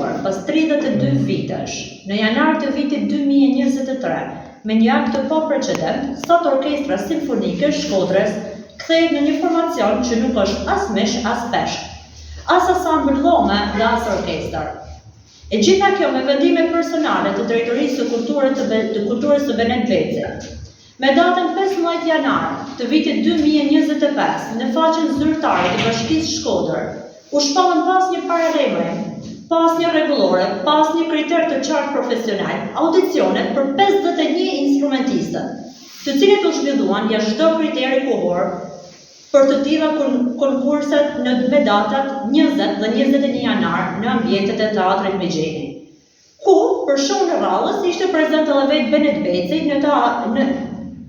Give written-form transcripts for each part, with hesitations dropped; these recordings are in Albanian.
kryezuar pas 32 vitesh në janar të vitit 2023 me një akt të paprecedent, sot Orkestra Simfonike e Shkodrës kthehet në një formacion që nuk është as mish as peshk, as ansambël dhome dhe as orkestër. E gjitha kjo me vendime personale të Drejtorisë së Kulturës së Benet Beci. Me datën 15 janar të vitit 2025, në faqen zyrtare të Bashkisë Shkodër, u shpallën pas një paralajmërim, pas një rregullore, pas një kriter të qartë profesional, audicionet për 51 instrumentistë, të cilët u zhvilluan jashtë çdo kriteri kohor për të tilla konkurset me datat 20 dhe 21 janar në ambientet e Teatrit Megjeni, ku për show në rallës ishte prezent edhe vetë Benet Beci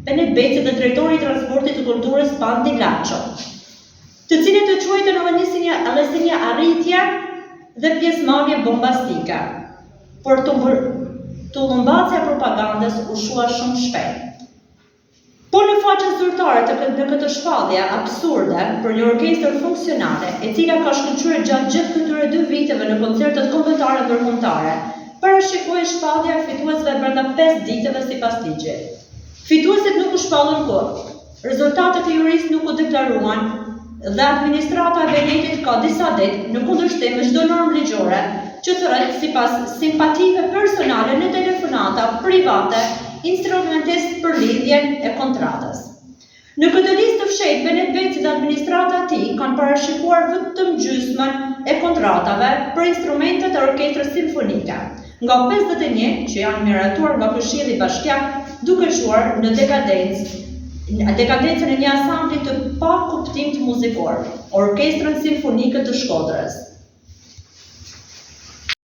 Benet Beci dhe Drejtori i Transportit të Kulturës Pandi Laço, të cilët të quajtën edhe si një arritje dhe pjesëmarrje bombastike, por tullumbacia e propagandës u shua shumë shpejt. Por në faqen zyrtare në këtë shpallje absurde për një orkestër funksionale, e cila ka shkëlqyer gjatë gjithë këtyre 2 viteve në koncertet kombëtare ndërkombëtare, parashikohej shpallja e fituesve brenda 5 ditëve sipas ligjit. Fituesit nuk u shpallën kurrë, rezultatet e jurisë nuk u deklaruan dhe administrata e Benetit ka disa ditë në kundërshtim me çdo normë ligjore që thret sipas simpative personale në telefonata private instrumentist për lidhjen e kontratës. Në këtë listë të fshehtë, Benet Beci dhe administrata e tij kanë parashikuar vetëm gjysmën e kontratave për instrumentet e Orkestrës Simfonike, nga 51 që janë miratuar nga Këshilli Bashkiak, duke shuar në dekadencën e një ansambli të pa kuptim të muzikor, Orkestrën Simfonike të Shkodrës.